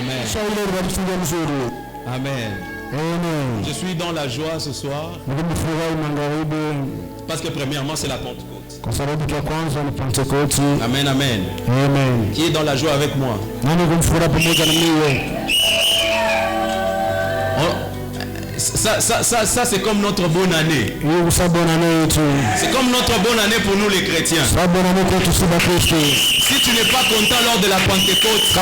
Amen. Amen. Je suis dans la joie ce soir. Parce que premièrement, c'est la Pentecôte. Amen, amen. Qui est dans la joie avec moi? Ça c'est comme notre bonne année. C'est comme notre bonne année pour nous les chrétiens. Si tu n'es pas content lors de la Pentecôte, ça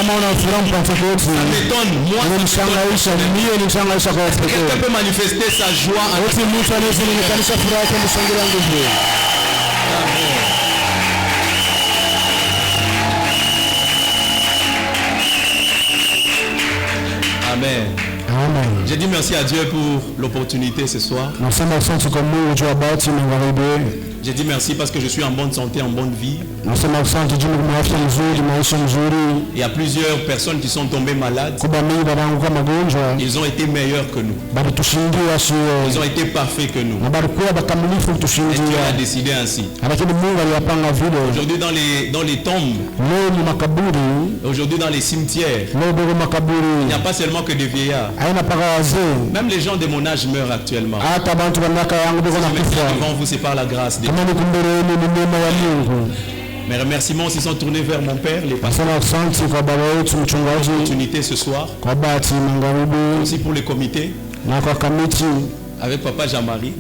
m'étonne. Moi, quelqu'un peut manifester sa joie. Amen. Amen. J'ai dit merci à Dieu pour l'opportunité ce soir. J'ai dit merci parce que je suis en bonne santé, en bonne vie. Il y a plusieurs personnes qui sont tombées malades. Ils ont été meilleurs que nous. Ils ont été parfaits que nous. Et Dieu a décidé ainsi. Aujourd'hui dans les tombes, aujourd'hui dans les cimetières, il n'y a pas seulement que des vieillards. Même les gens de mon âge meurent actuellement. Devant vous, c'est par la grâce de Dieu. Mes remerciements aussi sont tournés vers mon père, les pasteurs. L'opportunité ce soir. Aussi pour le comité. Avec papa Jean-Marie.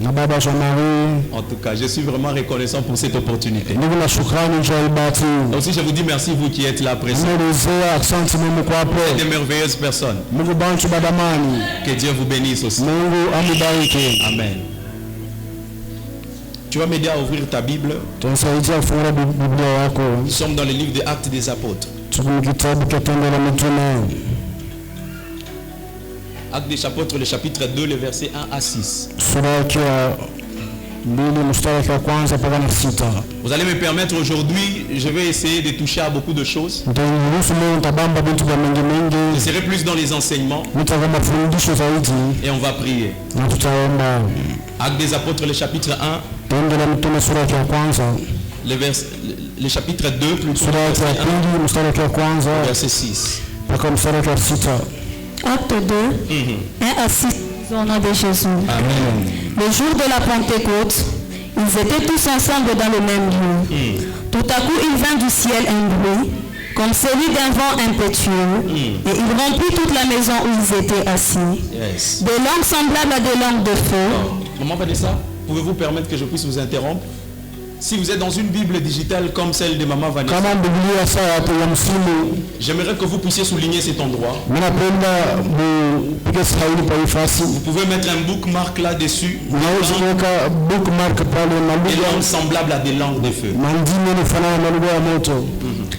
En tout cas, je suis vraiment reconnaissant pour cette opportunité. Aussi, je vous dis merci, vous qui êtes là présents. Vous êtes des merveilleuses personnes. Que Dieu vous bénisse aussi. Amen. Tu vas m'aider à ouvrir ta Bible. Nous sommes dans le livre des Actes des Apôtres. Actes des Apôtres, le chapitre 2, les versets 1 à 6. Vous allez me permettre aujourd'hui, je vais essayer de toucher à beaucoup de choses. Je serai plus dans les enseignements. Et on va prier. Actes des Apôtres, le chapitre 1. Le chapitre 2, plutôt, verset 6. Acte 2, 1 à 6, au nom de Jésus. Amen. Le jour de la Pentecôte, ils étaient tous ensemble dans le même lieu. Tout à coup, il vint du ciel un bruit, comme celui d'un vent impétueux, et il remplit toute la maison où ils étaient assis. Yes. Des langues semblables à des langues de feu. Maman Vanessa, pouvez-vous permettre que je puisse vous interrompre? Si vous êtes dans une Bible digitale comme celle de Maman Vanessa, j'aimerais que vous puissiez souligner cet endroit. Vous pouvez mettre un bookmark là-dessus. Des langues semblables à des langues de feu.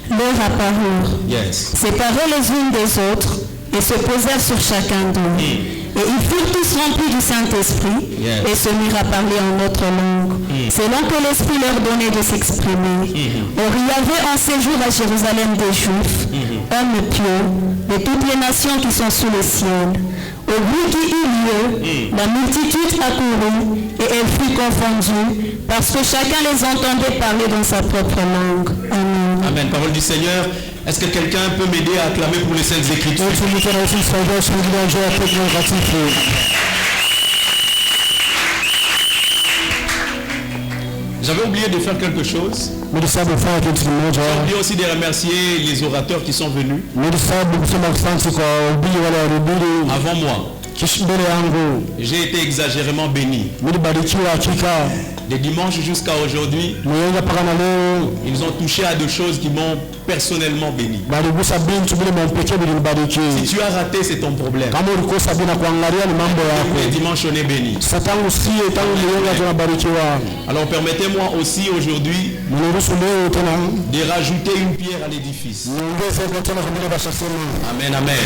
Leur apparurent, Yes. séparés les unes des autres, et se posèrent sur chacun d'eux. Et ils furent tous remplis du Saint-Esprit, et se mirent à parler en autre langue, selon que l'Esprit leur donnait de s'exprimer. Or il y avait en séjour à Jérusalem des Juifs, hommes pieux, de toutes les nations qui sont sous le ciel. Au bruit qui eut lieu, la multitude accourut, et elle fut confondue, parce que chacun les entendait parler dans sa propre langue. Amen. Amen. Parole du Seigneur. Est-ce que quelqu'un peut m'aider à acclamer pour les Saintes Écritures? J'avais oublié de faire quelque chose. J'ai oublié aussi de remercier les orateurs qui sont venus avant moi. J'ai été exagérément béni. De dimanche jusqu'à aujourd'hui, ils ont touché à deux choses qui m'ont personnellement béni. Si tu as raté, c'est ton problème. Le dimanche, on est béni. Alors permettez-moi aussi aujourd'hui de rajouter une pierre à l'édifice. Amen, amen.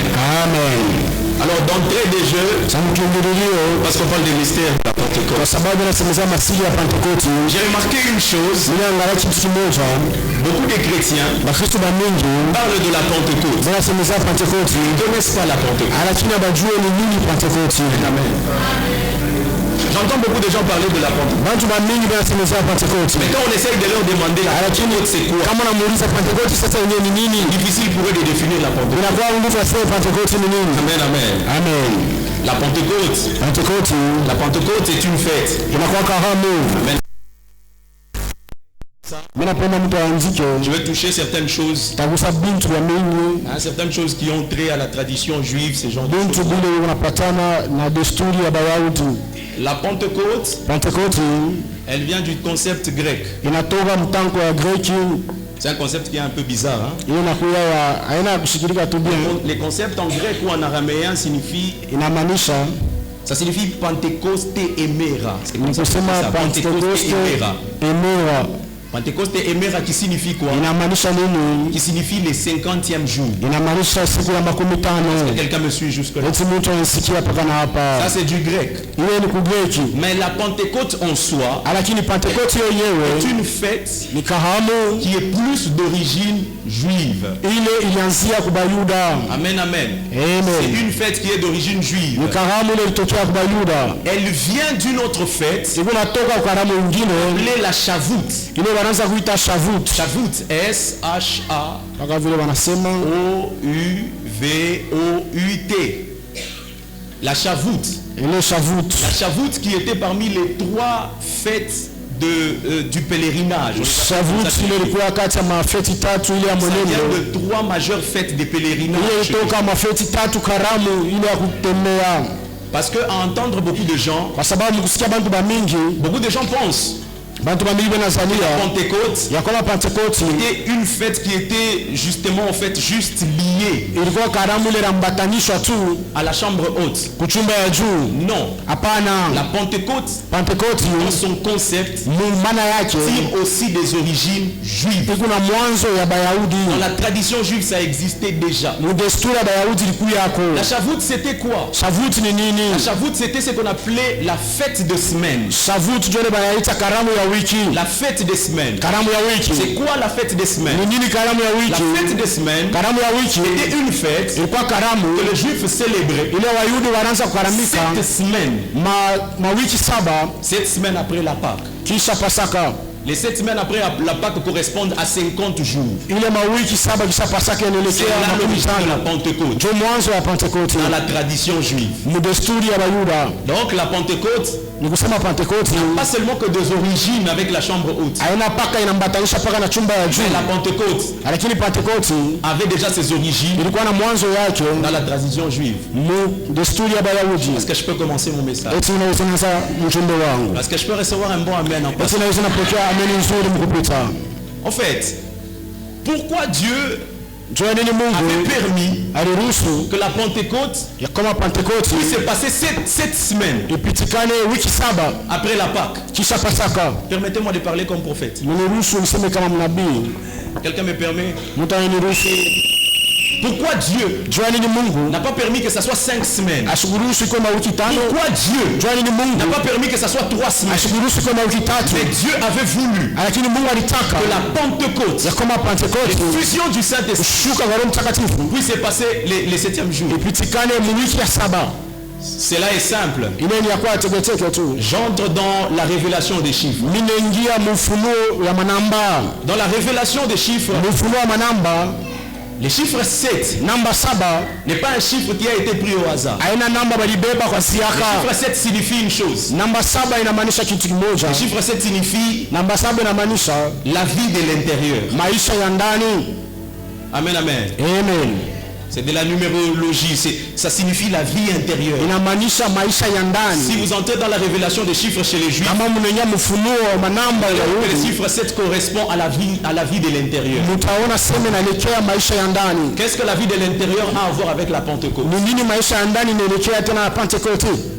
Alors d'entrée des jeux, parce qu'on parle des mystères de la Pentecôte, j'ai remarqué une chose. Beaucoup de chrétiens parlent de la Pentecôte. Ils ne connaissent pas la Pentecôte. Amen. J'entends beaucoup de gens parler de la Pentecôte. Mais quand on essaye de leur demander la Pentecôte c'est quoi, difficile pour eux de définir la Pentecôte. Amen, amen. Amen. La Pentecôte est une fête. Amen. Je vais toucher certaines choses. Certaines choses qui ont trait à la tradition juive, ces gens de choses. La Pentecôte, elle vient du concept grec. C'est un concept qui est un peu bizarre. Hein? Les concepts en grec ou en araméen signifient... Ça signifie Pentecôte Emera. C'est comme ça. Pentecôte Emera. Pentecôte Emera qui signifie quoi? Qui signifie les 50e jour. Est-ce que quelqu'un me suit jusque là? Ça c'est du grec. Mais la Pentecôte en soi est une fête qui est plus d'origine juive. Amen, amen. C'est une fête qui est d'origine juive. Elle vient d'une autre fête appelée la Shavuot. Shavuot, S-H-A-O-U-V-O-U-T. La Shavuot. La Shavuot qui était parmi les 3 fêtes du pèlerinage. Ça vient de 3 majeures fêtes des pèlerinages. Parce qu'à entendre beaucoup de gens pensent la Pentecôte était une fête qui était justement en fait juste liée à la chambre haute. Non. La Pentecôte dans son concept tire aussi des origines juives. Dans la tradition juive ça existait déjà. La Shavuot c'était quoi? La Shavuot c'était ce qu'on appelait la fête de semaine. La fête des semaines. C'est quoi la fête des semaines? La fête des semaines était une fête que les Juifs célébraient 7 semaines. 7 semaines après la Pâque. Les 7 semaines après la Pâque correspondent à 50 jours. C'est là l'origine de la Pentecôte. Dans la tradition juive. Donc la Pentecôte n'a pas seulement que des origines avec la chambre haute. Mais la Pentecôte avait déjà ses origines dans la tradition juive. Est-ce que je peux commencer mon message? Est-ce que je peux recevoir un bon amen en passant? En fait, pourquoi Dieu avait permis que la Pentecôte puisse se passer 7 semaines après la Pâque? Permettez-moi de parler comme prophète. Quelqu'un me permet? Pourquoi Dieu n'a pas permis que ça soit 5 semaines? Pourquoi Dieu n'a pas permis que ça soit 3 semaines? Mais Dieu avait voulu que la Pentecôte, l'effusion du Saint-Esprit, puisse se passer les 7e jours. Cela est simple. J'entre dans la révélation des chiffres. Dans la révélation des chiffres, le chiffre 7 n'est pas un chiffre qui a été pris au hasard. Le chiffre 7 signifie une chose. Le chiffre 7 signifie la vie de l'intérieur. Amen, amen. C'est de la numérologie, ça signifie la vie intérieure. Si vous entrez dans la révélation des chiffres chez les Juifs, le chiffre 7 correspond à la vie de l'intérieur. Qu'est-ce que la vie de l'intérieur a à voir avec la Pentecôte?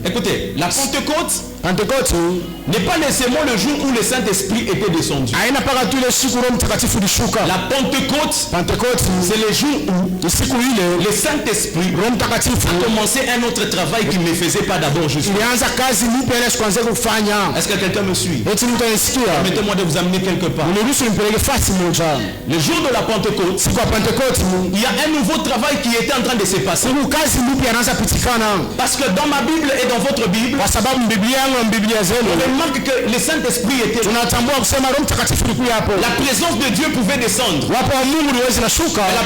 Écoutez, la Pentecôte n'est pas nécessairement le jour où le Saint-Esprit était descendu. La Pentecôte, c'est le jour où le Saint-Esprit a commencé un autre travail qu'il ne faisait pas d'abord jusqu'à. Est-ce que quelqu'un me suit? Permettez-moi de vous amener quelque part. Le jour de la Pentecôte, il y a un nouveau travail qui était en train de se passer. Parce que dans ma Bible et dans votre Bible, remarque que le Saint-Esprit était là. La présence de Dieu pouvait descendre. Mais la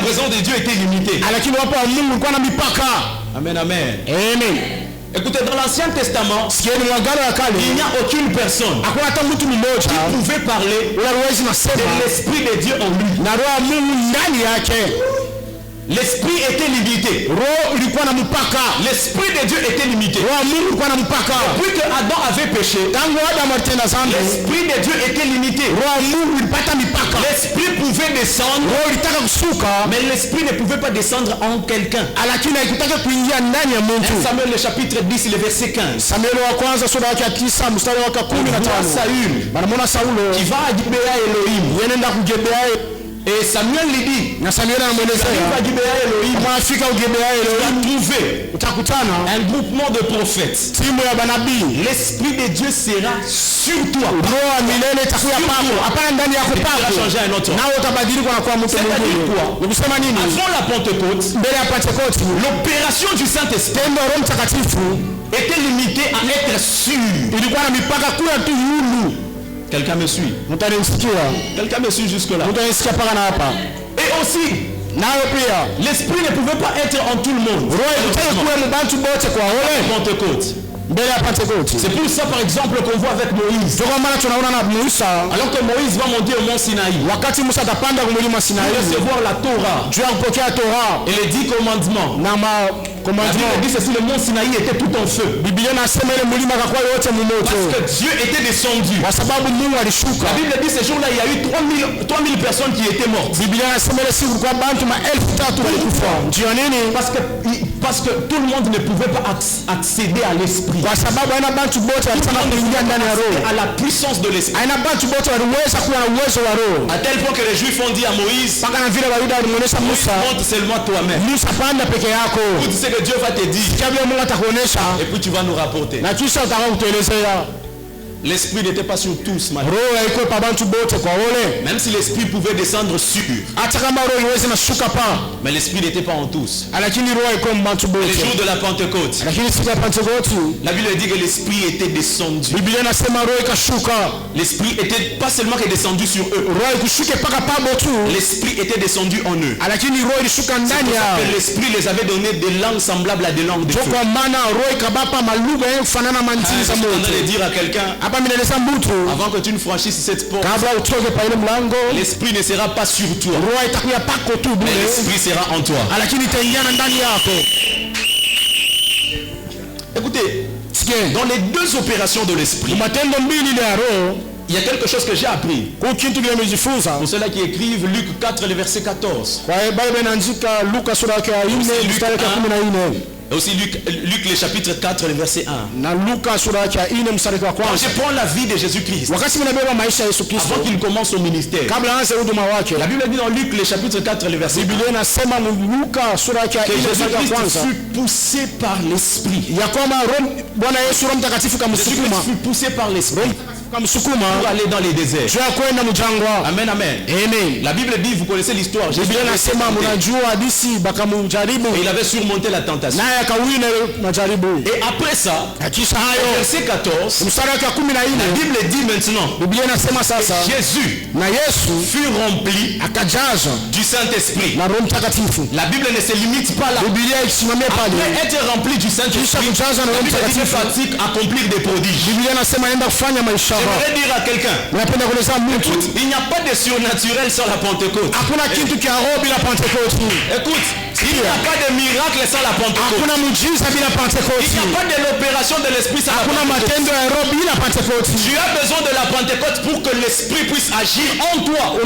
présence de Dieu était limitée. Amen, amen. Écoutez, dans l'Ancien Testament, il n'y a aucune personne qui pouvait parler de l'Esprit de Dieu en lui. L'esprit était limité. L'esprit de Dieu était limité. Depuis que Adam avait péché, l'esprit de Dieu était limité. L'esprit pouvait descendre, mais l'esprit ne pouvait pas descendre en quelqu'un. Samuel le chapitre 10, le verset 15. Saül qui va à Gibéa Elohim. Et Samuel lui dit, tu vas trouver un groupement de prophètes. L'esprit de Dieu sera sur toi. Il va changer un autre. C'est-à-dire quoi? Avant la Pentecôte, l'opération du Saint-Esprit était limitée à être sûr. Quelqu'un me suit? Quelqu'un me suit jusque-là? Et aussi, l'esprit ne pouvait pas être en tout le monde. C'est pour ça, par exemple, qu'on voit avec Moïse. Alors que Moïse va monter au mont Sinaï, il va recevoir la Torah et les 10 commandements. La Bible dit ceci, le mont Sinaï était tout en feu. Parce que Dieu était descendu. La Bible dit ce jour-là, il y a eu 3000 personnes qui étaient mortes. Parce que tout le monde ne pouvait pas accéder à l'esprit. À la puissance de l'esprit. À tel point que les Juifs ont dit à Moïse, monte seulement toi-même. Tu sais que Dieu va te dire. Et puis tu vas nous rapporter. L'esprit n'était pas sur tous, même si l'esprit pouvait descendre sur, mais l'esprit n'était pas en tous. Les jours de la Pentecôte, la Bible dit que l'esprit était descendu. L'esprit était pas seulement descendu sur eux, l'esprit était descendu en eux. C'est pour ça que l'esprit les avait donné des langues semblables à des langues de feu. Je suis en train de dire à quelqu'un, avant que tu ne franchisses cette porte, l'esprit ne sera pas sur toi, mais l'esprit sera en toi. Écoutez, dans les deux opérations de l'esprit, il y a quelque chose que j'ai appris. Pour ceux-là qui écrivent Luc 4, le verset 14. Et aussi Luc le chapitre 4, le verset 1. Quand je prends la vie de Jésus-Christ, avant qu'il commence au ministère, la Bible dit dans Luc le chapitre 4, le verset 1, que Jésus-Christ fut poussé par l'Esprit. Jésus-Christ fut poussé par l'Esprit pour aller dans les déserts. Amen, amen. La Bible dit, vous connaissez l'histoire, Jésus il avait surmonté la tentation. Et après ça, verset 14, la Bible dit maintenant, Jésus fut rempli du Saint-Esprit. La Bible ne se limite pas là. Après être rempli du Saint-Esprit, la Bible dit que pratique accomplir des prodiges. J'aimerais dire à quelqu'un, écoute, il n'y a pas de surnaturel sans la Pentecôte. Écoute, il n'y a pas de miracle sans la Pentecôte. Il n'y a pas de l'opération de l'Esprit sans la Pentecôte. Tu as besoin de la Pentecôte pour que l'Esprit puisse agir en toi. Beaucoup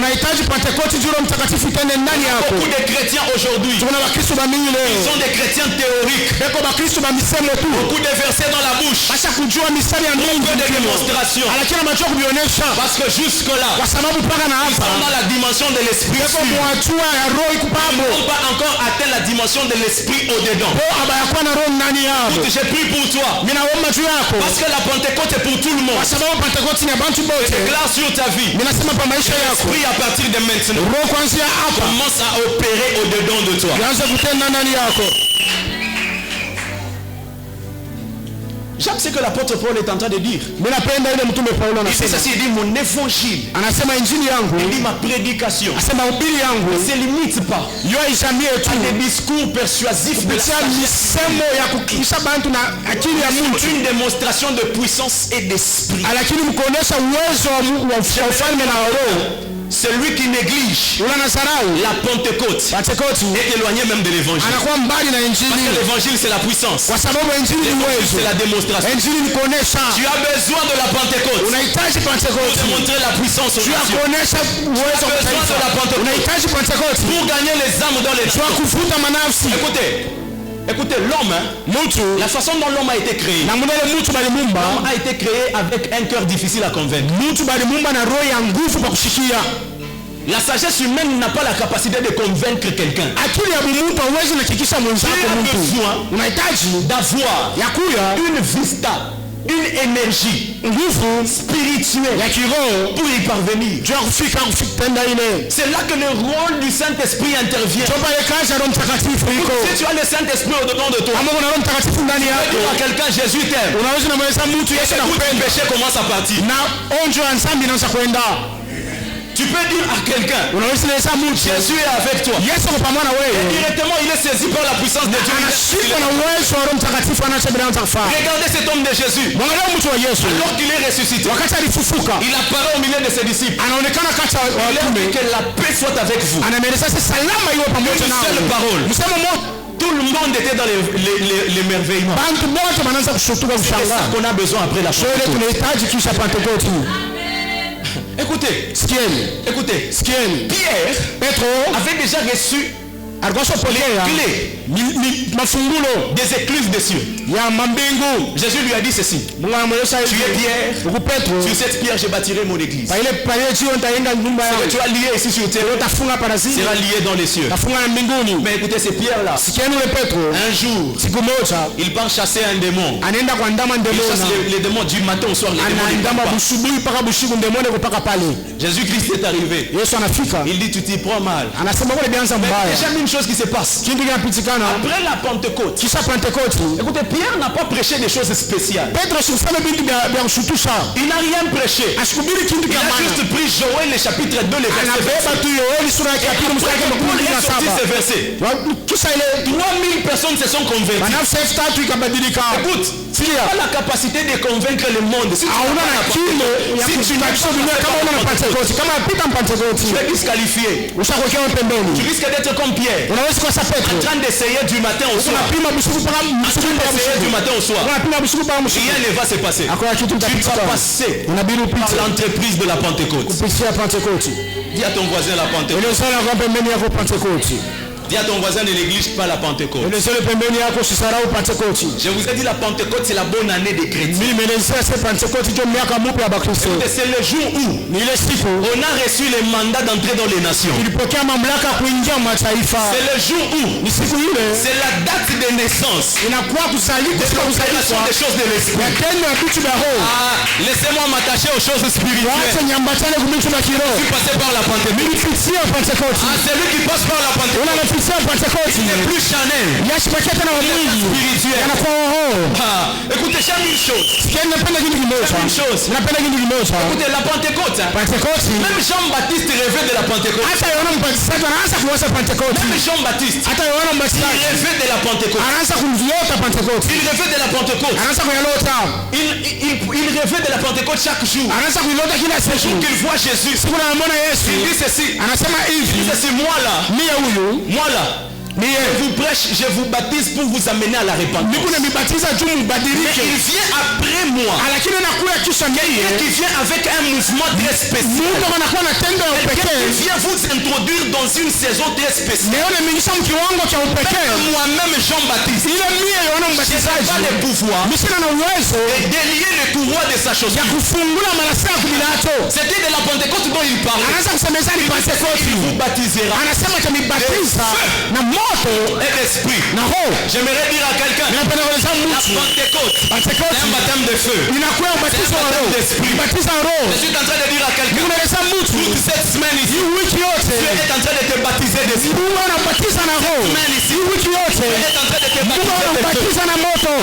de chrétiens aujourd'hui, ils sont des chrétiens théoriques. Beaucoup de versets dans la bouche. Beaucoup de démonstrations. Parce que jusque-là, ils sont dans la dimension de l'Esprit. Ils n'ont pas encore atteint la dimension de l'Esprit au-dedans. J'ai pris pour toi. Parce que la Pentecôte est pour tout le monde. Je déclare sur ta vie. L'Esprit à partir de maintenant commence à opérer au-dedans de toi. J'aime ce que que l'apôtre Paul est en train de dire. Il dit ceci, il dit mon évangile. Il dit ma prédication. Ne se limite pas à des discours persuasifs de la sagesse. Une démonstration de puissance et d'esprit. Celui qui néglige la Pentecôte est éloigné même de l'évangile. Parce que l'évangile c'est la puissance. L'évangile c'est la démonstration. Tu as besoin de la Pentecôte pour démontrer la puissance aux nations. Tu as besoin de la Pentecôte pour gagner les âmes dans les cœurs. Écoutez, l'homme, la façon dont l'homme a été créé, l'homme a été créé avec un cœur difficile à convaincre. La sagesse humaine n'a pas la capacité de convaincre quelqu'un. Tu as besoin d'avoir une vista, une énergie spirituelle pour y parvenir. C'est là que le rôle du Saint-Esprit intervient. Si tu as le Saint-Esprit au-dedans de toi, tu peux dire à quelqu'un Jésus t'aime. Et tout le péché commence à partir. Tu peux dire à quelqu'un Jésus est avec toi. Et directement il est saisi par la puissance de Dieu. Regardez cet homme de Jésus. Alors qu'il est ressuscité, il apparaît au milieu de ses disciples. Il dit que la paix soit avec vous. Une seule parole. Tout le monde était dans l'émerveillement. C'est ça qu'on a besoin après la Pentecôte. Écoutez, Pierre avait déjà reçu les clés des écluses des cieux. Jésus lui a dit ceci: tu es Pierre, sur cette pierre je bâtirai mon église. Ce que tu as lié ici sur terre sera lié dans les cieux. Mais écoutez, ces pierres là, un jour il part chasser un démon. Il chasse les démons du matin au soir. Jésus-Christ est arrivé. Il dit tu t'y prends mal. Déjà une chose qui se passe après la Pentecôte. Écoutez, Pierre n'a pas prêché des choses spéciales. Il n'a rien prêché. Il a juste pris Joël le chapitre 2 le verset 27. 3000 personnes se sont converties. Écoute, tu n'as pas la capacité de convaincre le monde. Si tu n'as pas tu es disqualifié. Tu risques d'être comme Pierre, en train d'essayer du matin au soir. Rien ne va se passer. Tu vas passer par l'entreprise de la Pentecôte. Dis à ton voisin la Pentecôte. Dis à ton voisin ne néglige pas la Pentecôte. Je vous ai dit la Pentecôte c'est la bonne année des chrétiens. C'est le jour où on a reçu le mandat d'entrer dans les nations. C'est le jour où c'est la date de naissance de l'opération des choses de l'esprit. Laissez-moi m'attacher aux choses spirituelles. Je suis passé par la Pentecôte. Celui qui passe par la Pentecôte, il n'est plus Chanel. Il est spirituel. Écoutez, j'aime une chose. Écoutez, la Pentecôte. Même Jean-Baptiste rêvait de la Pentecôte. Même Jean-Baptiste, il rêvait de la Pentecôte. Il rêvait de la Pentecôte chaque jour. Le jour qu'il voit Jésus, il dit ceci. Moi là, je vous prêche, je vous baptise pour vous amener à la repentance. Mais il vient après moi. Qui vient avec un mouvement très spécial. Qui vient vous introduire dans une saison très spéciale. Moi-même Jean-Baptiste, je n'ai pas le pouvoir de délier le courroie de sa chaussure. C'était de la Pentecôte dont il parlait. Il vous baptisera et l'esprit. J'aimerais dire à quelqu'un, la Pentecôte, c'est un baptême de feu. C'est un baptême d'esprit. Je suis en train de dire à quelqu'un, toute cette semaine ici, Dieu est en train de te baptiser d'esprit. Cette semaine ici, Dieu est en train de te baptiser de feu. moto.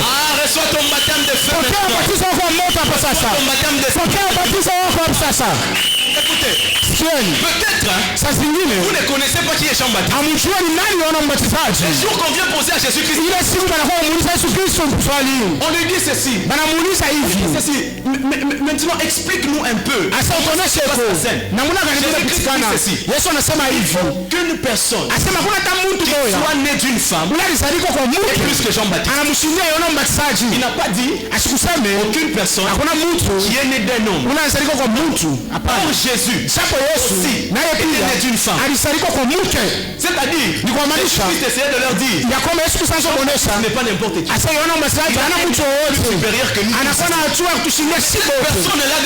Reçois ton baptême de feu. Pokea ubatizo wako wa moto hapa sasa. Pokea ubatizo wako hapa sasa. Écoutez, peut-être vous ne connaissez pas qui est Jean-Baptiste. Le jour qu'on vient poser à Jésus-Christ, on lui dit ceci. Maintenant, explique-nous un peu. Qu'une personne qui soit née d'une femme est plus que Jean-Baptiste. Il n'a pas dit aucune personne qui est née d'un homme. Or Jésus aussi était né d'une femme. C'est-à-dire, Jésus essayait de leur dire, ce n'est pas n'importe qui. Il est supérieur que nous. Personne n'est là de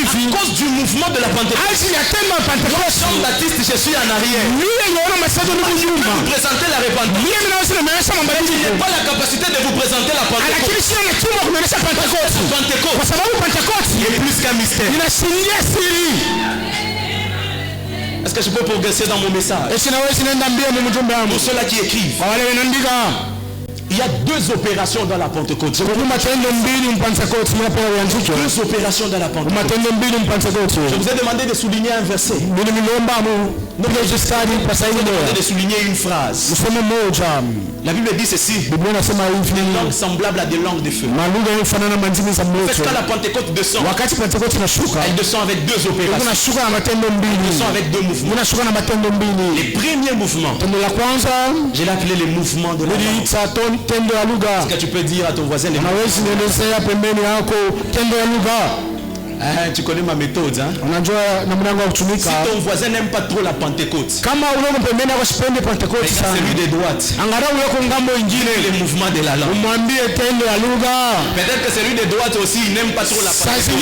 à cause du mouvement de la Pentecôte. Jean-Baptiste, je suis en arrière. Je peux vous présenter la repentance. Il n'est pas la capacité de vous présenter la Pentecôte. Pentecôte est plus qu'un mystère. Est-ce que je peux progresser dans mon message? Pour ceux-là qui écrivent, il y a deux opérations dans la Pentecôte. Deux opérations dans la Pentecôte. Je vous ai demandé de souligner un verset. Je vous ai demandé de souligner une phrase. La Bible dit ceci: des langues semblables à des langues de feu. Parce qu'à la Pentecôte descend, elle descend avec deux opérations. Elle descend avec deux mouvements. Les premiers mouvements, je l'ai appelé les mouvements de la langue. Est-ce que tu peux dire à ton voisin les mouvements? Tu connais ma méthode, hein? Si ton voisin n'aime pas trop la Pentecôte, c'est celui de droite. Les mouvements de la langue. Peut-être que celui de droite aussi n'aime pas trop la Pentecôte.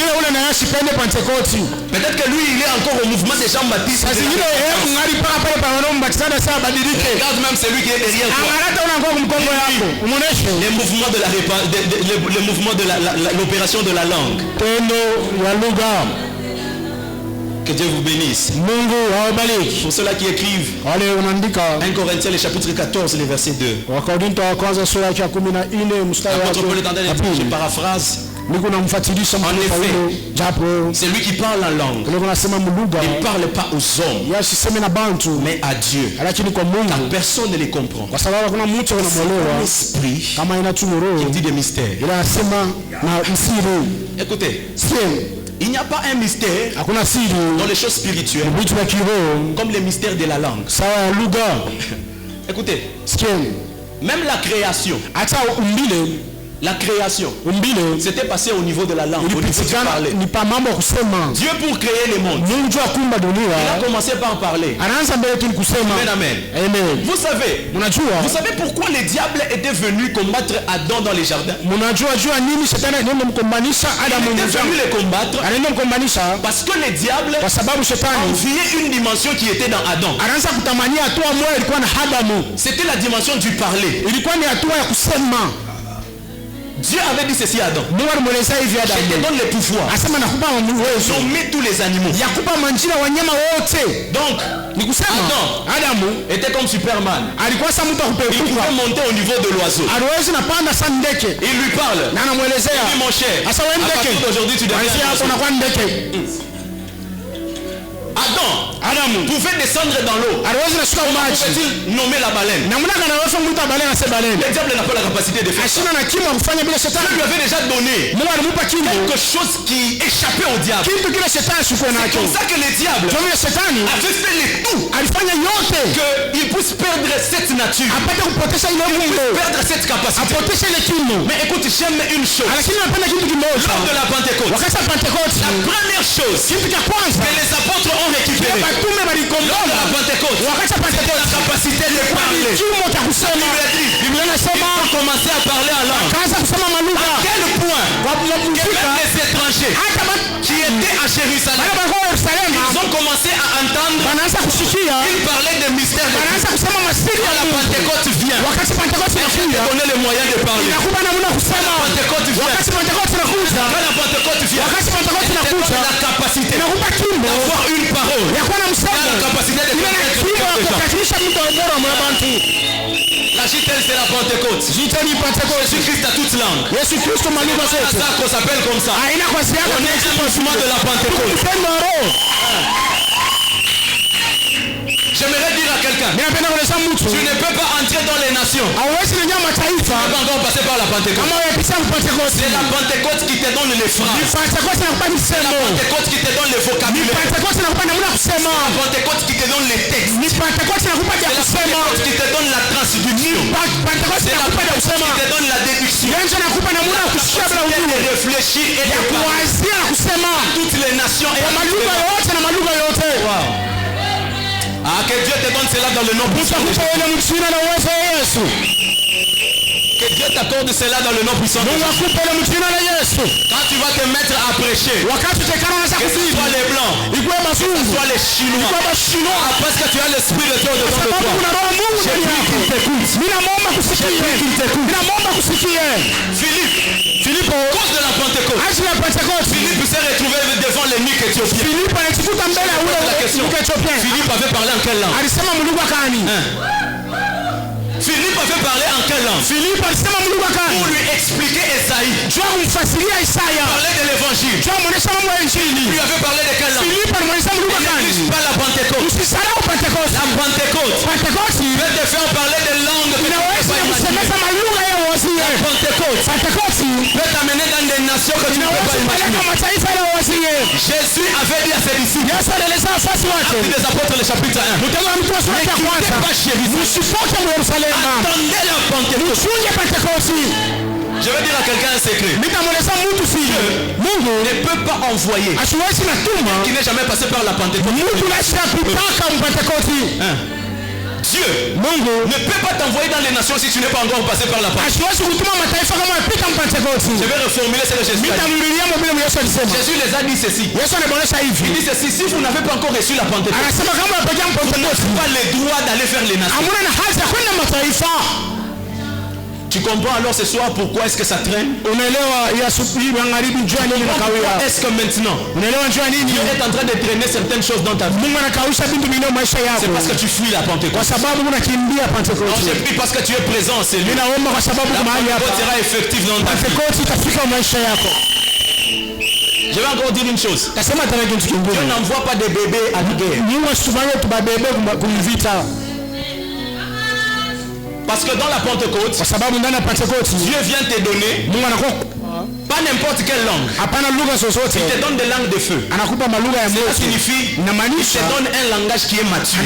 Peut-être que lui il est encore au mouvement de Jean-Baptiste. Regarde même celui qui est derrière toi. Les mouvements de le mouvement de l'opération de la langue. Que Dieu vous bénisse. Pour ceux-là qui écrivent 1 Corinthiens le chapitre 14 le verset 2. Je paraphrase. En effet, c'est lui qui parle en langue. Il ne parle pas aux hommes, mais à Dieu. Car personne ne les comprend. C'est l'esprit qui dit des mystères. Écoutez, il n'y a pas un mystère dans les choses spirituelles comme les mystères de la langue. Écoutez, même la création, c'était passé au niveau de la langue. Dieu pour créer le monde, il a commencé par parler. Amen. Vous savez pourquoi le diable était venu combattre Adam dans les jardins? Il était venu le combattre parce que le diable enviait une dimension qui était dans Adam. C'était la dimension du parler. Dieu avait dit ceci à Adam: je te donne le pouvoir nommer tous les animaux. Donc Adam était comme Superman. Il pouvait monter au niveau de l'oiseau. Il lui parle. Il dit: mon cher, à partir d'aujourd'hui tu deviens Adam pouvait descendre dans l'eau. Comment pouvait-il nommer la baleine? Le diable n'a pas la capacité de faire ça. Dieu lui avait déjà donné quelque chose qui échappait au diable. C'est comme ça que le diable avait fait le tout qu'il puisse perdre cette nature, qu'il puisse perdre cette capacité. Mais écoute, j'aime une chose. Lors de la Pentecôte, la première chose que les apôtres ont récupéré lors de la Pentecôte, c'était la capacité de parler. Il faut commencer à parler en langue. À quel point que même les étrangers qui étaient à Jérusalem, ils ont commencé à entendre qu'il parlait de mystères. mystères de Dieu. Quand la Pentecôte vient, elle te donne les moyens de parler. Quand la Pentecôte vient, elle te donne la capacité d'avoir une parole. La capacité de la JTL, c'est la Pentecôte. Jésus-Christ à toute langue. Ça s'appelle comme ça. On est un mouvement de la Pentecôte. J'aimerais dire à quelqu'un, tu ne peux pas entrer dans les nations. Tu ne peux pas encore passer par la Pentecôte. C'est la Pentecôte qui te donne les phrases. C'est la Pentecôte qui te donne le vocabulaire. C'est la Pentecôte qui te donne les textes. C'est la Pentecôte qui te donne la transduction. C'est la Pentecôte qui te donne la déduction. De réfléchir et de penser à toutes les nations et à que Dieu te donne cela dans le nom puissant de Jésus. Que Dieu t'accorde cela dans le nom puissant de Jésus. Quand tu vas te mettre à prêcher, que ce soit les blancs, que ce soit les chinois, parce que tu as l'esprit de Dieu dedans de toi, j'ai pris qu'il t'écoute. Philippe, à cause de la Pentecôte, Philippe s'est retrouvé devant l'énigme éthiopien. La question, Philippe avait parlé en quelle langue? Philippe avait parlé en quelle langue? Pour lui expliquer Esaïe. Parler de l'évangile. Lui avait parlé de quelle langue? Il n'utilise pas la Pentecôte. La Pentecôte peut te faire parler de langues que tu ne peux pas imaginer. La Pentecôte peut t'amener dans des nations que tu ne peux pas imaginer. Jésus avait dit à ses disciples, Actes des Apôtres, le chapitre 1, ne quittez pas Jérusalem. Attendez la Pentecôte. Je vais dire à quelqu'un un secret. Dieu ne peut pas envoyer qui n'est jamais passé par la Pentecôte. Dieu ne peut pas t'envoyer dans les nations si tu n'es pas encore passé par la Pentecôte. Je vais reformuler ce que Jésus a dit. Jésus les a dit ceci. Il dit ceci: si vous n'avez pas encore reçu la Pentecôte, vous n'avez pas le droit d'aller faire les nations. Tu comprends alors ce soir pourquoi est-ce que ça traîne? Pourquoi est-ce que maintenant Dieu est en train de traîner certaines choses dans ta vie? C'est parce que tu fuis la Pentecôte. Non, j'ai pris parce que tu es présent en celui. La Pentecôte sera effective dans ta vie. Je vais encore dire une chose. Dieu n'envoie pas des bébés à la guerre. Parce que dans la Pentecôte, Dieu vient te donner pas n'importe quelle langue. Il te donne des langues de feu. Cela signifie qu'il te donne un langage qui est mature.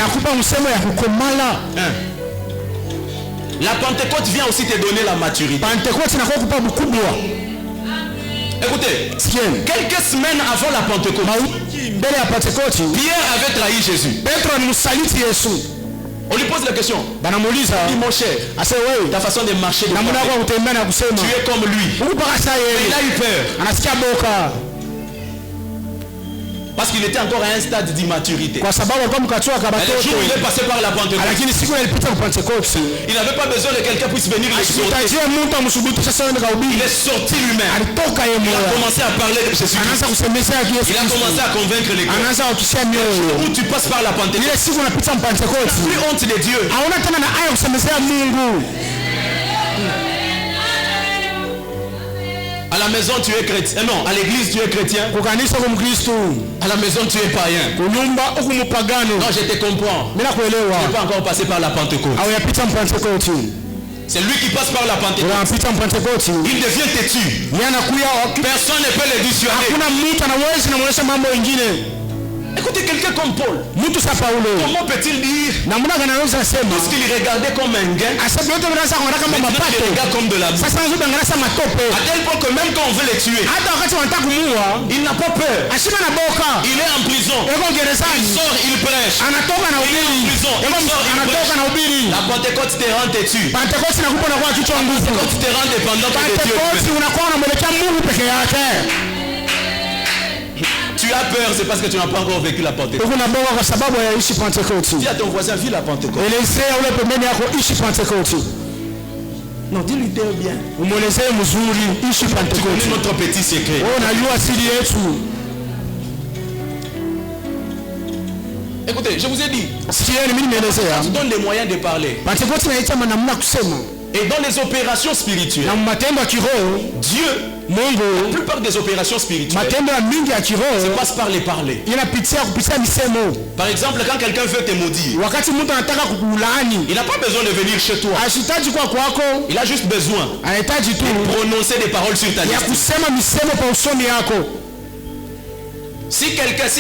La Pentecôte vient aussi te donner la maturité. Écoutez, quelques semaines avant la Pentecôte, Pierre avait trahi Jésus. On lui pose la question. Il dit: mon cher, ta façon de marcher, tu es comme lui. Il a eu peur. Parce qu'il était encore à un stade d'immaturité. Le jour où il est passé par la Pentecôte, il n'avait pas besoin que quelqu'un puisse venir l'exhorter. Il est sorti lui-même. Il a commencé à parler de Jésus-Christ. Il a commencé à convaincre les gens. Le jour où tu passes par la Pentecôte, tu n'as plus honte de Dieu. À la maison tu es chrétien. Non, à l'église tu es chrétien. À la maison tu es païen. Non, je te comprends. Tu n'es pas encore passé par la Pentecôte. C'est lui qui passe par la Pentecôte. Il devient têtu. Personne ne peut le dissuader. Écoutez, quelqu'un comme Paul, comment peut-il dire tout ce qu'il regardait comme un gain, maintenant il regarde comme de la boue? À tel point que même quand on veut le tuer, il n'a pas peur. Il est en prison. Il sort, il prêche. Il est en prison. Il sort, il prêche. La Pentecôte te rend têtu. La Pentecôte te rend dépendant de Dieu. Tu as peur, c'est parce que tu n'as pas encore vécu la Pentecôte. Dis à ton voisin, vis la Pentecôte. Non, dis-lui bien. Tu connais notre petit secret. Écoutez, je vous ai dit, tu donnes les moyens de parler. Et dans les opérations spirituelles, Dieu, la plupart des opérations spirituelles se passe par les parler. Par exemple, quand quelqu'un veut te maudire, il n'a pas besoin de venir chez toi. Il a juste besoin de prononcer des paroles sur ta liste. Si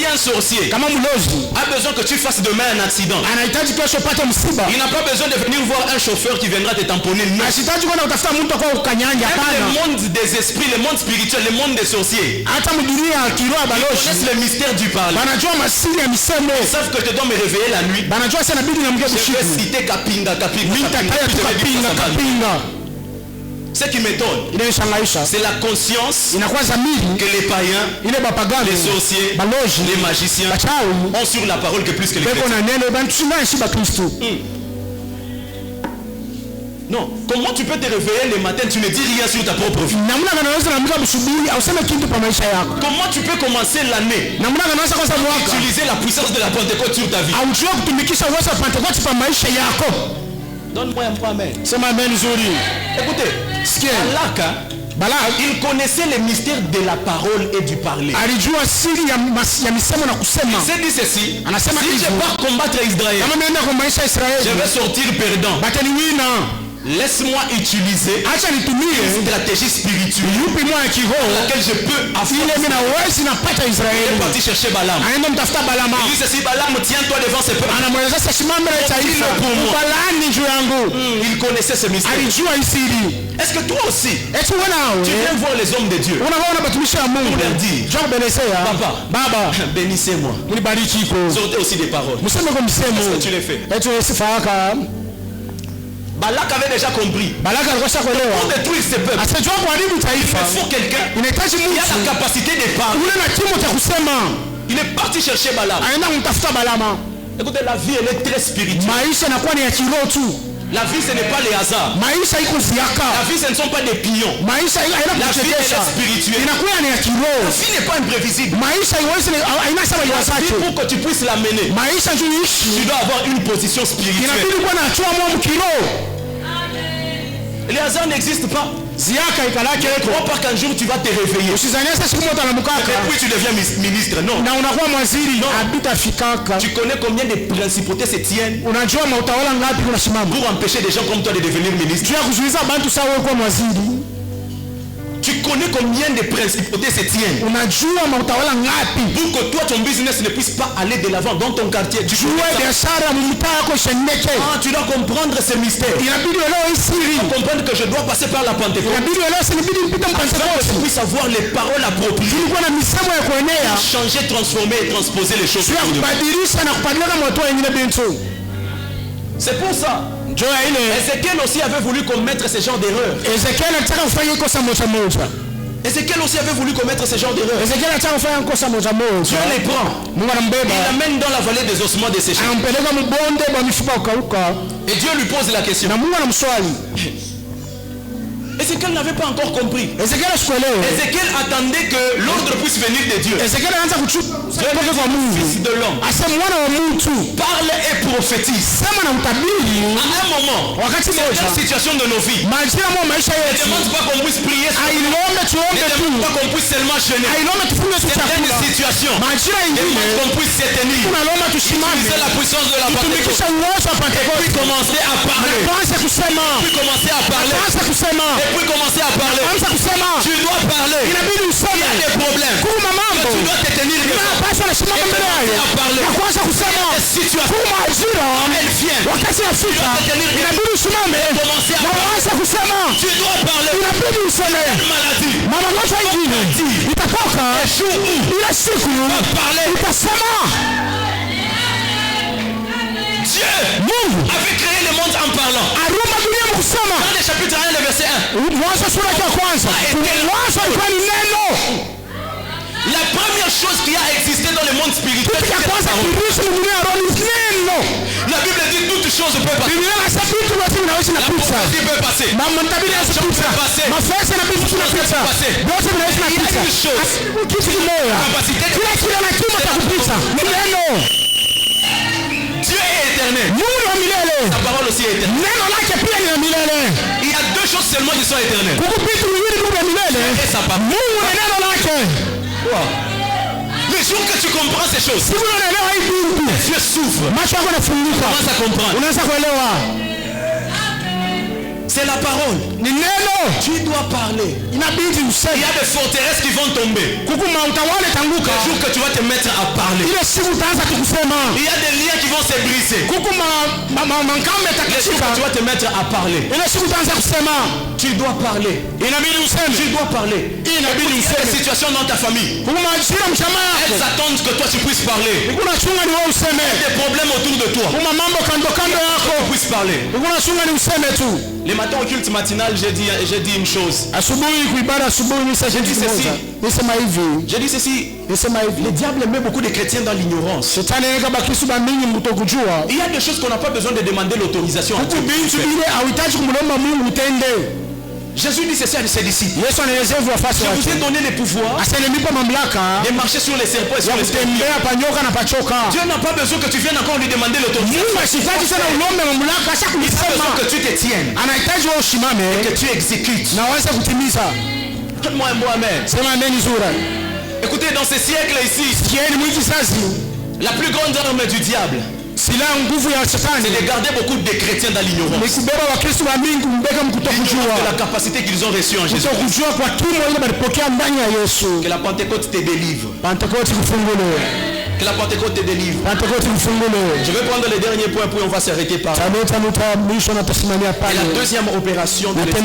un sorcier a besoin que tu fasses demain un accident, il n'a pas besoin de venir voir un chauffeur qui viendra te tamponner. Même le monde des esprits, le monde spirituel, le monde des sorciers, ils connaissent le mystère du parler. Ils savent que je dois me réveiller la nuit. Je vais citer Kapinga. Ce qui m'étonne, c'est la conscience que les païens, les sorciers, les magiciens ont sur la parole que plus que les chrétiens. Non, comment tu peux te réveiller le matin, tu ne dis rien sur ta propre vie? Comment tu peux commencer l'année, utiliser la puissance de la Pentecôte sur ta vie? Donne-moi un point amen. Écoutez, Balak, il connaissait les mystères de la parole et du parler. Il s'est dit ceci: si je pars combattre Israël, je vais sortir perdant. Laisse-moi utiliser une stratégie spirituelle dans laquelle je peux affronter. Il est parti chercher Balaam. Il dit ceci: Balaam, tiens-toi devant ce peuple. Il connaissait ce mystère. Est-ce que toi aussi, tu viens voir les hommes de Dieu pour leur dire: Papa, bénissez-moi. Sortez aussi des paroles. Est-ce que tu les fais? Balak avait déjà compris. Pour détruire ce peuple, il faut quelqu'un qui a la capacité de parler. Il est parti chercher Balaam. Écoutez, la vie elle est très spirituelle. La vie ce n'est pas les hasards. La vie ce ne sont pas des pions. La vie elle est spirituelle. La vie n'est pas imprévisible. La vie, pour que tu puisses la mener, tu dois avoir une position spirituelle. Les hasards n'existent pas. Ne crois pas qu'un jour tu vas te réveiller et puis tu deviens ministre. Non. Tu connais combien de principautés se tiennent pour empêcher des gens comme toi de devenir ministre? Tu connais combien de principautés se tiennent pour que toi ton business ne puisse pas aller de l'avant dans ton quartier? Tu dois comprendre ce mystère. Tu dois comprendre que je dois passer par la Pentecôte afin que je puisse avoir les paroles appropriées pour changer, transformer et transposer les choses. C'est pour ça Ézéchiel aussi avait voulu commettre ce genre d'erreur. Ézéchiel aussi avait voulu commettre ce genre d'erreur. Dieu les prend. Il l'amène dans la vallée des ossements desséchés. Et Dieu lui pose la question. Ézéchiel n'avait pas encore compris. Ézéchiel attendait que l'ordre puisse venir de Dieu. Fils de l'homme, parle et prophétise. À un moment, certaines situations de nos vies ne demandent pas qu'on puisse prier, ne demandent pas qu'on puisse seulement jeûner. Certaines situations demandent qu'on puisse se tenir, utiliser la puissance de la Pentecôte et puis commencer à parler. Et puis commencer à parler. Tu dois parler. Il y a des problèmes. Tu dois te tenir devant. Et commencer à parler. Il y a des situations. Elles viennent. Tu dois te tenir devant. Et commencer à parler. Tu dois parler. Une maladie. Échoue. Tu dois parler. Dieu avait créé le monde en parlant. Dans le chapitre 1, le verset 1. La première chose qui a existé dans le monde spirituel, la Bible dit toutes choses peuvent passer. La prophétie peut passer. La chance peut passer. Il y a une chose. Capacité. Dieu est éternel. Sa parole aussi est éternelle. Il y a deux choses seulement qui sont éternelles. Et sa parole. Les jours que tu comprends ces choses, tes yeux s'ouvrent. Commence à comprendre. C'est la parole. Tu dois parler. Il y a des forteresses qui vont tomber. Le jour que tu vas te mettre à parler. Il y a des liens qui vont se briser. Le jour que tu vas te mettre à parler. Tu dois parler. Tu dois parler. Il y a des situations dans ta famille. Elles attendent que toi tu puisses parler. Il y a des problèmes autour de toi. Tu puisses parler. Les matins au culte matinal, j'ai dit une chose. J'ai dit ceci. Le diable met beaucoup de chrétiens dans l'ignorance. Il y a des choses qu'on n'a pas besoin de demander l'autorisation. Jésus dit ceci à ses disciples. Je vous ai donné le pouvoir de marcher sur les serpents et sur les scorpions. Dieu n'a pas besoin que tu viennes encore lui demander l'autorisation. Il a besoin que tu te tiennes et que tu exécutes. Donne-moi un mot amen. Écoutez, dans ce siècle ici, la plus grande arme du diable, c'est de garder beaucoup de chrétiens dans l'ignorance. La capacité qu'ils ont reçue en Jésus. Que la Pentecôte te délivre. Que la Pentecôte te délivre. Je vais prendre le dernier point puis on va s'arrêter par là. Et la deuxième opération de l'esprit.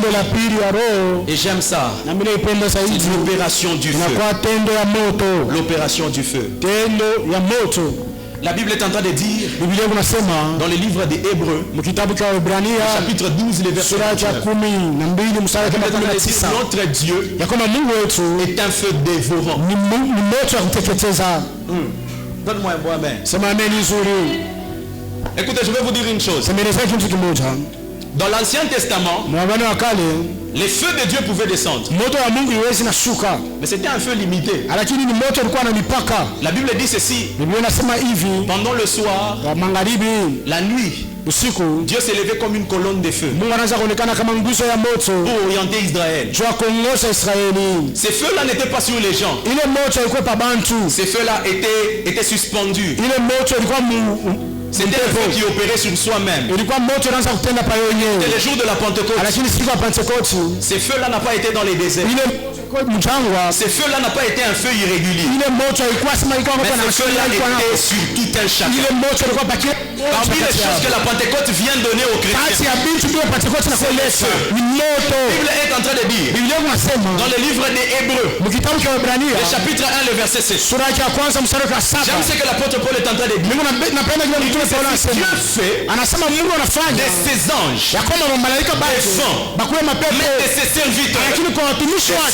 Et j'aime ça. C'est l'opération du feu. L'opération du feu. La Bible est en train de dire dans le livre des Hébreux, chapitre 12, le verset 19, notre Dieu est un feu dévorant. Donne-moi un bon amen. Écoutez, je vais vous dire une chose. Dans l'Ancien Testament, les feux de Dieu pouvaient descendre. Mais c'était un feu limité. La Bible dit ceci. Pendant le soir, la nuit, Dieu s'est levé comme une colonne de feu pour orienter Israël. Ces feux-là n'étaient pas sur les gens. Ces feux-là étaient suspendus. C'était un feu qui opérait sur soi-même. C'était le jour de la Pentecôte. Ces feux-là n'ont pas été dans les déserts. Ces feux-là n'ont pas été un feu irrégulier. Mais ces feux-là étaient sur tout un chacun. Parmi les choses que la Pentecôte vient donner aux chrétiens, c'est le feu. La Bible est en train de dire dans le livre des Hébreux, le chapitre 1, le verset 7. J'aime ce que l'apôtre Paul est en train de dire. Dieu fait de ses anges des vents, mais de ses serviteurs des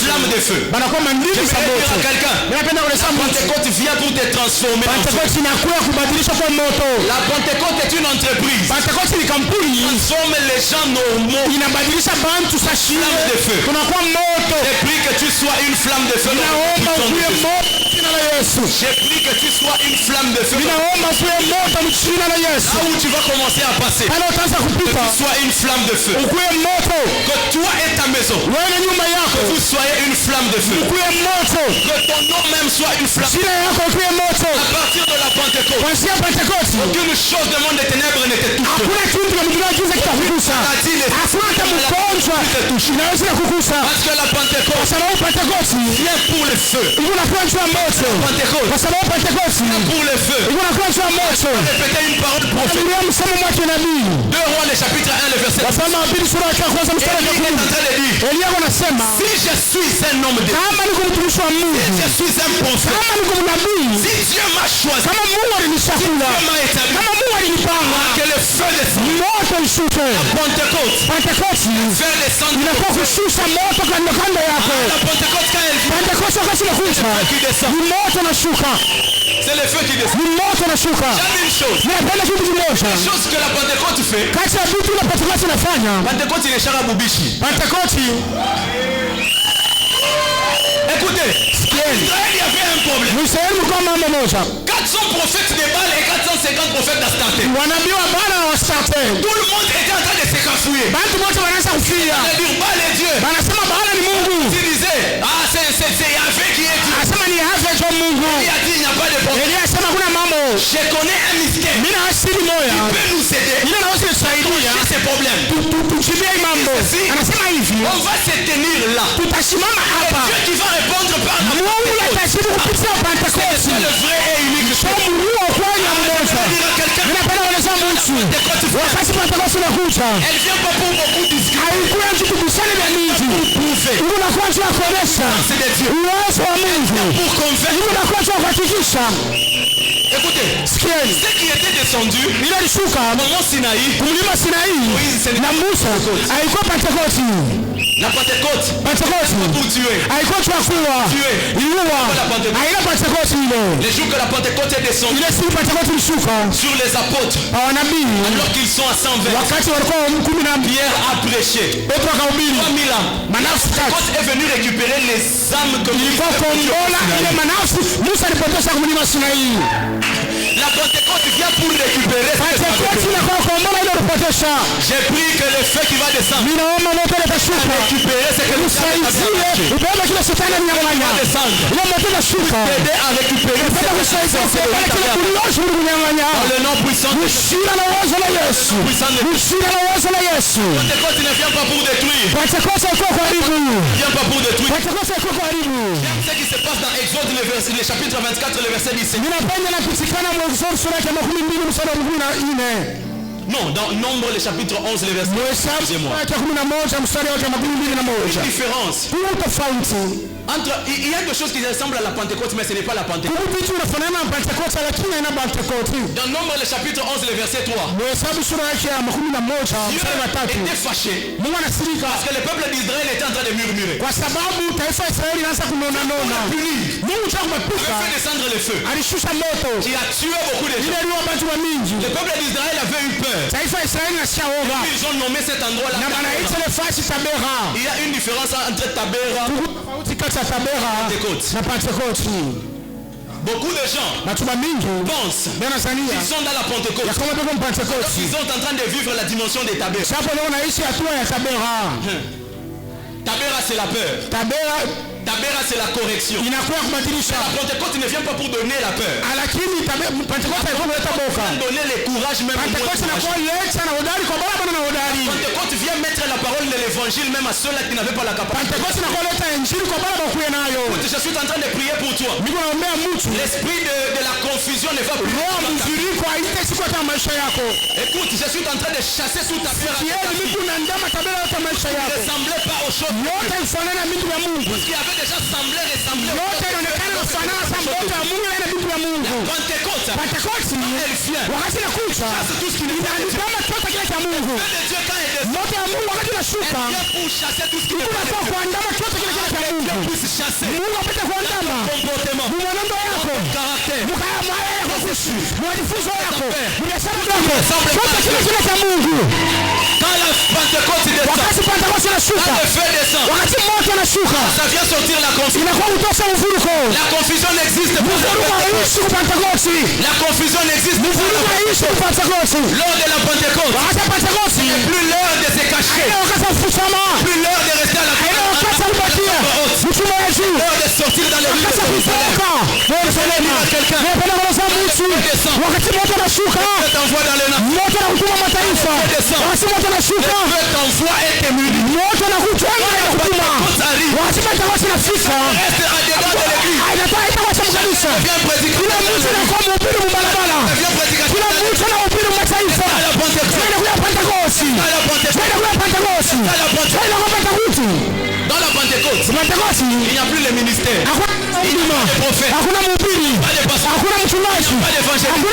flammes de feu. Je vais dire à quelqu'un, la Pentecôte vient pour te transformer en feu. La Pentecôte est une entreprise. Transforme les gens normaux. Flamme de feu. J'ai pris que tu sois une flamme de feu. J'ai pris que tu sois une flamme de feu. Là où tu vas commencer à passer, que tu sois une flamme de feu. Que toi et ta maison, que vous soyez une flamme de feu. Que ton nom même soit une flamme. À partir de la Pentecôte, aucune chose de monde des ténèbres ne te touche. Parce que la Pentecôte vient pour le feu. La Pentecôte vient pour le feu. Répétez une parole prophétique. 2 Rois, le chapitre 1, le verset 10. Et lui est en train de dire Elia anasema, si je suis un homme de Dieu, kama niko mtumishi wa Mungu, si je suis un prophète, kama niko nabii, si Dieu m'a choisi, kama Mungu alinichagua, kama Mungu alinipanga, que le feu descende. moto ushuke. Pentecôte, Pentecoste faire descendre. inakuwa kushusha moto kando kando yako. La Pentecôte quand elle vient, Pentecoste wakati inakuja, qui descend. ni moto unashuka, C'est le feu qui descend. ni moto unashuka. J'aime une chose. Ninapenda kitu kimoja, La chose que la Pentecôte fait, kati ya vitu na Pentecoste inafanya. Pentecôte il est chara bubishi. Pentecoste, Écoutez, Israël il y avait un problème. Israeli mlikuwa mambo moja, 400 prophètes de Baal et 450 prophètes d'Astarté. wanabii wa Bwana na Astarte, Tout le monde était en train de s'écafouiller. bantu wote wanaanza kufia, De dire Baal est Dieu. wanasema Baala ni Mungu, Tu disais, ah c'est Yahvé qui est Dieu. anasema ni Yahwe ndio Mungu. Il a dit il n'y a pas de problème. Elia asema kuna mambo, Je connais un mystère. mimi na asili moja, Il peut nous aider. ila naweza kusaidia J'ai ces problèmes. tuchibie hii mambo. Anasema hivi, On va se tenir là. tutasimama Et hapa, Dieu qui va répondre par la Mungu atajibu kupitia Pentecoste. C'est le vrai et unique Dieu. Mungu huo kweli mmoja. Dire à quelqu'un, Ninapenda kueleza mtu, wakati Pentecoste inakuja, elle vient pas pour beaucoup discuter. haikuwa mtu kubishana na miji. Prouver. Mungu anakuwa tu kuonesha C'est de Dieu. uwezo wa Mungu. Pour convaincre. Mungu anakuwa tu kuhakikisha. Écoutez, Sikieni, ce qui était descendu ile alishuka au mont Sinaï, kumlima Sinai na Musa, haikuwa Pentecoste. la Pentecôte, Pentecoste pour tuer. haikuwa tu kuwa iua, haina Pentecoste ile. Les jours que la Pentecôte est descendue Ile siku Pentecoste ilishuka sur les apôtres, kwa nabii, alors qu'ils sont à 120, wakati walikuwa 12, Pierre a prêché. Petro akahubiri 3000 ans. manafsi tatu. Pentecôte est venu récupérer les âmes que Ilikuwa kombola ile manafsi Musa alipotosha kumlima Sinai. La Pentecôte vient pour récupérer. Pentecoste inakuwa kombola ile alipotosha. J'ai pris que le feu qui va descendre Mimi naomba moto utashuka, récupérer ce que nous usaidie ubebe kile shetani mnyang'anya. descendre. Ile moto utashuka, Aider à récupérer upate kusaidia ubebe kile kulioshi mnyang'anya. dans le nom puissant de Jésus. Shira na uwezo la Yesu, shira na uwezo la Yesu. Pentecôte ne vient pas pour détruire. Pentecoste iko karibu, Ne vient pas pour détruire. Pentecoste iko karibu. Ce qui se passe dans Exode, le chapitre 24, le verset 17. Ninapenda napitikana Mwanzo sura ya 12 mstari wa 14. Non, dans Nombre, le chapitre 11, le verset 17. Sura ya 11 mstari wa 12. Différence. Kuna tofauti. Il y a des choses qui ressemblent à la Pentecôte, mais ce n'est pas la Pentecôte. Kuna vitu vinafanana na Pentecoste lakini haina Pentecoste. Dans Nombre, le chapitre 11, le verset 3. Mhesabu sura yake ya 11 Dieu mstari wa 3. était fâché Mungu anasirika parce que le peuple d'Israël était en train de murmurer. kwa sababu taifa la Israeli linaanza kunona nona. Mungu cha Il kuepuka fait descendre le feu alishusha moto qui a tué beaucoup de ile gens. iliua watu wa mingi. Le peuple d'Israël avait eu peur. Taifa la Israeli linasikia oga Ils ont nommé cet endroit-là na banaita Tabera. ile fasi Tabera. Il y a une différence entre Tabera Tofauti kati ya Tabera et Pentecôte. na Pentecoste. Beaucoup de gens Watu wa mingi pensent wanazania qu'ils sont dans la ya Pentecôte. kama bego Pentecoste. Ils sont en train de vivre la dimension de Tabera. Sapo leo naishi hatua ya Tabera. Tabera, c'est la peur. Tabera Tabera, c'est la correction. inakuwa kubadilisha. La Pentecôte ne vient pas pour donner la peur. Lakini Pentecoste haikuwa kuleta boka. Donner le courage même au moins Pentecoste courageux. inakuwa ileta na hodari kwa baba na hodari. Pentecôte vient mettre la parole de l'évangile même à ceux-là qui n'avaient pas la capacité. Pentecoste inakuwa ileta injili kwa baba kuye nayo. Je suis en train de prier pour toi. Niko naombea mtu. L'esprit de la confusion ne va plus. Roho mzuriko haitaki kwa maisha yako. Écoute, je suis en train de chasser sous ta peur. Yeye mtu unaandama Tabera yote maisha Ne yako. ressemblait pas aux choses Yote ifanana na vitu vya Mungu. qui avaient déjà semblé ressembler. Yote inaonekana kufanana sana moto wa Mungu na vitu vya Mungu. Pentecôte, Pentecoste elle vient. wakati inakuja Chasse tout ce qui n'est pas de Dieu. kama chote kile cha Mungu. Le Dieu quand il descend, Moto wa Mungu wakati unashuka elle vient pour chasser tout ce qui n'est pas de unafaa Dieu. kuandama chote kile cha Mungu. Puisse chasser Mungu apate kuandama comportement, mwenendo yako, caractère. mkaya mwaya yako, mwajifunzo yako, biashara yako, chote kile cha Mungu. Quand la Pentecôte descend, Wakati Pentecoste inashuka, quand le feu descend, wakati moto unashuka, ça vient sortir la confusion. inakuwa kutosha mvuruko. La confusion n'existe pas. Mvuruko haishi kwa Pentecoste. La confusion n'existe Mvuruko pas. haishi kwa Pentecoste. Lors de la Pentecôte, Wakati wa Pentecoste, plus l'heure de se cacher, haina wakati wa kufichama, plus l'heure de rester à la haina wakati wa kubakia haute, mchuma ya juu, l'heure de sortir dans les rues wakati wa de Jérusalem. kutoka Yerusalemu. Napenda kueleza mtu, wakati moto unashuka, Dieu t'envoie dans les nations. moto unakutuma mataifa. Wakati moto unashuka, Dieu t'envoie et t'émule. moto unakutuma na kutuma. Quand arrive, Wakati Pentecoste inafika, reste à dedans de l'église. haitakuwa itakuwa kanisa. Viens prédicateur. Kila mtu anakuwa mhubiri mbalabala. Viens prédicateur. Kila mtu anahubiri mataifa. À la Pentecôte. Tunaenda kwa Pentecoste. À la Pentecôte. Tunaenda kwa Pentecoste. À la Pentecôte. Tunaenda kwa Pentecoste. Pentecôte, il n'y a plus les ministères. Il n'y a pas de prophètes. Pas de pasteurs. Pas d'évangélistes. Tout le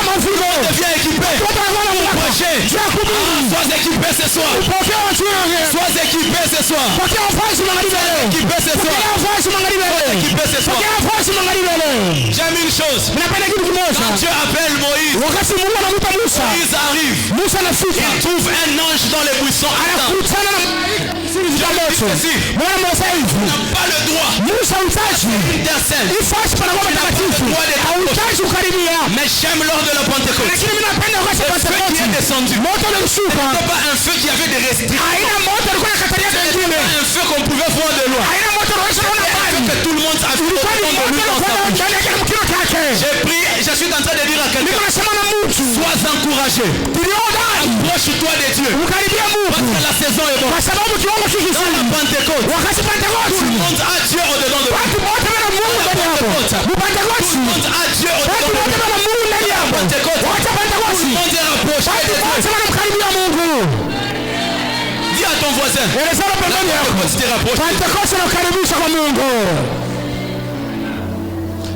monde devient équipé. Devient équipé. Sois équipé ce soir. Sois équipé ce soir. Équipé ce soir. Équipé ce soir. J'aime une chose. Quand Dieu appelle Moïse, Moïse arrive. Il trouve un ange dans les buissons. Il n'a pas le droit. Mais j'aime lors de la Pentecôte. Le feu qui est descendu. Ce n'était pas un feu qui avait des restrictions. Ce n'était pas un feu qu'on pouvait voir de loin. Que tout le monde a vu j'ai pris, je suis en train de dire à quelqu'un, sois encouragé. Approche-toi de Dieu. Parce que la saison est bonne. Dans la Pentecôte, tout le monde a Dieu au-dedans de lui. Tout le monde a Dieu au-dedans de lui. La Pentecôte, tout le monde est rapproché de Dieu. Dis à ton voisin,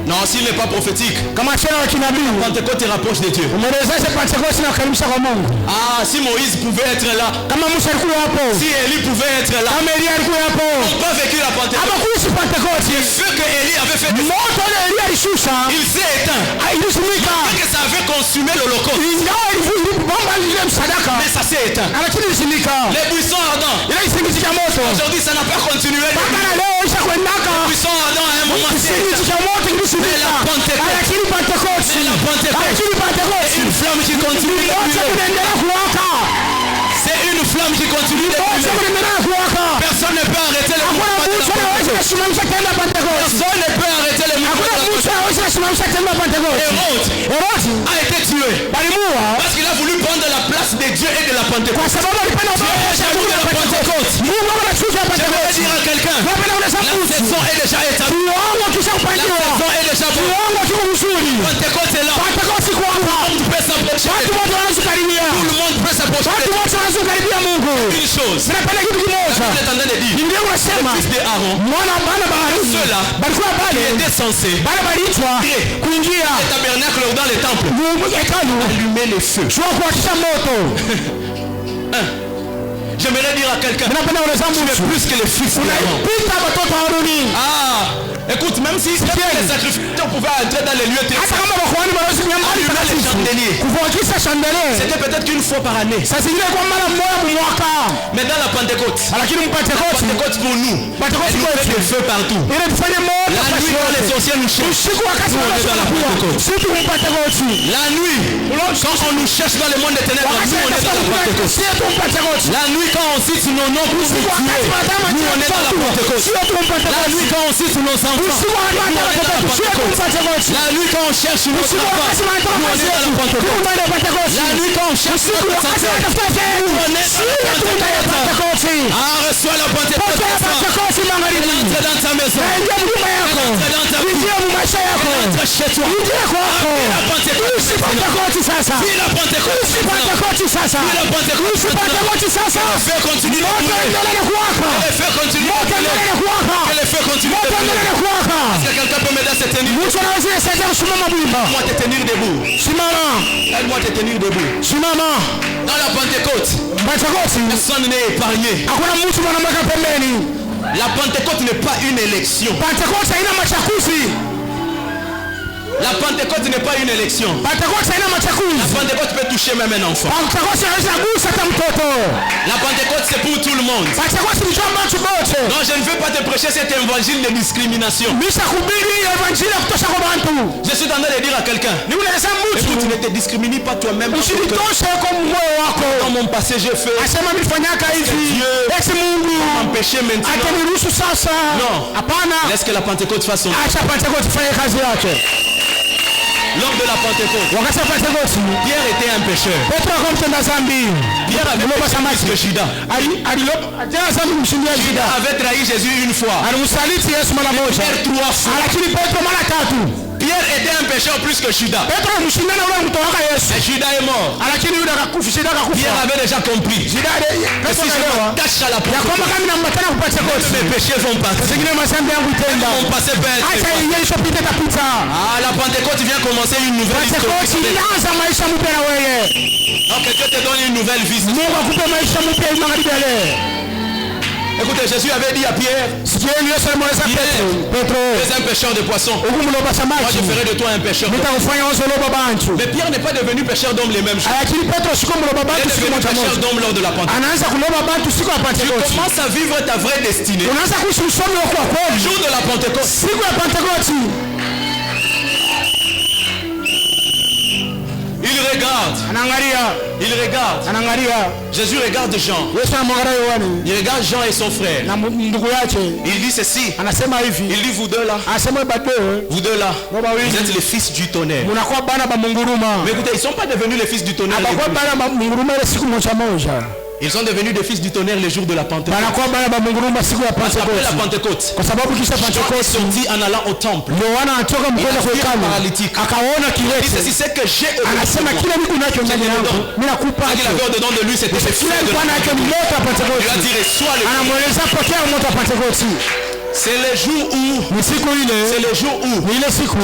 non, s'il n'est pas prophétique, Pentecôte te rapproche de Dieu. Ah, si Moïse pouvait être là, si Élie pouvait être là, on n'a pas vécu la Pentecôte. Le feu que Élie avait fait, il s'est éteint. Que ça avait consumé l'holocauste. Mais ça s'est éteint. Les buissons ardents. Aujourd'hui, ça n'a pas continué. Les buissons ardents à un moment s'est éteint. Mais la Pentecôte, c'est une flamme qui continue de brûler. C'est une flamme qui continue de brûler. Personne ne peut arrêter le mouvement de la Pentecôte. Personne ne peut arrêter le mouvement de la Pentecôte. Hérode a été tué parce qu'il a voulu prendre la place de Dieu et de la Pentecôte. J'aimerais dire à quelqu'un, la saison est déjà établie. La saison est déjà bonne. Pentecôte est là. Tout le monde peut s'approcher. Tout le monde peut s'approcher. Une chose, vous êtes en train de dire, le fils d'Aaron, ceux-là qui étaient censés entrer dans le tabernacle ou dans les temples, allumer les feux. J'aimerais dire à quelqu'un, tu es plus que les fils d'Aaron. Ah, écoute, même si les sacrificateurs pouvaient entrer dans les lieux terrestres, allumer les chandeliers, c'était peut-être qu'une fois par année. Mais dans la Pentecôte, pour nous, elle nous fait des feux partout. La nuit, quand les sorciers nous cherchent, nous on est dans la Pentecôte. La nuit, quand on nous cherche dans le monde des ténèbres, nous on est dans la Pentecôte. La nuit, quand on cite nos noms pour nous tuer, nous on est dans la Pentecôte. La nuit, quand on cite nos enfants, nous on est dans la Pentecôte. La nuit, quand on cherche nos enfants, nous on est dans la Pentecôte. La nuit, quand on cherche notre santé, nous on est dans la Pentecôte. Ah, reçois la Pentecôte. Entre dans ta maison. Entre dans ta vie. Entre chez toi. La Pentecôte. Vis la Pentecôte. Vis la Pentecôte. Que les feux continuent de brûler. Que les feux continuent de brûler. Que les feux continuent de brûler. Est-ce que quelqu'un peut m'aider à se tenir debout? Aide-moi à te tenir debout. Aide-moi à te tenir debout. Dans la Pentecôte, personne n'est épargné. La Pentecôte n'est pas une élection. La Pentecôte n'est pas une élection. La Pentecôte peut toucher même un enfant. La Pentecôte c'est pour tout le monde. Non, je ne veux pas te prêcher cet évangile de discrimination. Je suis en train de dire à quelqu'un, écoute, tu ne te discrimines pas toi-même. Dans mon passé j'ai fait Dieu m'a empêché maintenant. Non, laisse que la Pentecôte fasse son travail. Lors de la Pentecôte, Pierre était un pécheur. Pierre avait péché plus que Judas. Judas avait trahi Jésus une fois. Pierre 3 fois. Pierre était un pécheur plus que Judas. Et Judas est mort. Pierre avait déjà compris. Si je m'attache à la Pentecôte, mes péchés vont passer. Mon passé peut être. Ah, la Pentecôte vient commencer une nouvelle histoire. Donc Dieu te donne une nouvelle vie. Écoutez, Jésus avait dit à Pierre, tu es un pêcheur de poissons. Moi je ferai de toi un pêcheur d'hommes. Mais Pierre n'est pas devenu pêcheur d'hommes les mêmes jours. Il est devenu pêcheur d'hommes lors de la Pentecôte. Tu commences à vivre ta vraie destinée le jour de la Pentecôte. Il regarde. Jésus regarde Jean. Il regarde Jean et son frère. Il dit ceci. Il dit vous deux là. Vous deux là. Vous êtes les fils du tonnerre. Mais écoutez, ils ne sont pas devenus les fils du tonnerre. Ils sont devenus des fils du tonnerre les jours de la Pentecôte. Après la Pentecôte, Jean est sorti en allant au temple. Il a vu un paralytique. Il dit ceci, c'est que j'ai il avait au-dedans de lui, c'était le feu de la Pentecôte. Il a dit, reçois le feu. C'est le jour où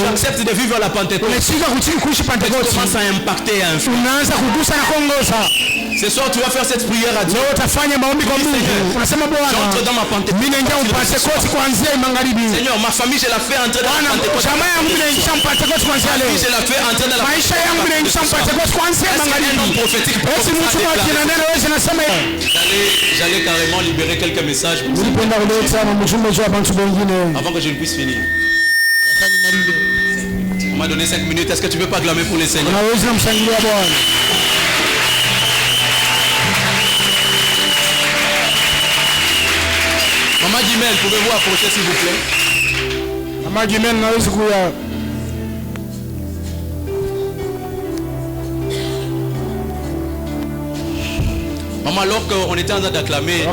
j'accepte de vivre la Pentecôte. Tu commences à impacter et à influencer. Ce soir tu vas faire cette prière à Dieu. J'entre dans ma Pentecôte. Seigneur, ma famille je la fais entrer dans la Pentecôte. Ma famille je la fais entrer dans la Pentecôte. Un homme prophétique. J'allais carrément libérer quelques messages avant que je ne puisse finir. On m'a donné 5 minutes. Est-ce que tu veux pas acclamer pour les Seigneurs? Maman Guimel, pouvez-vous approcher s'il vous plaît? Maman Guimel, maman, alors qu'on était en train d'acclamer,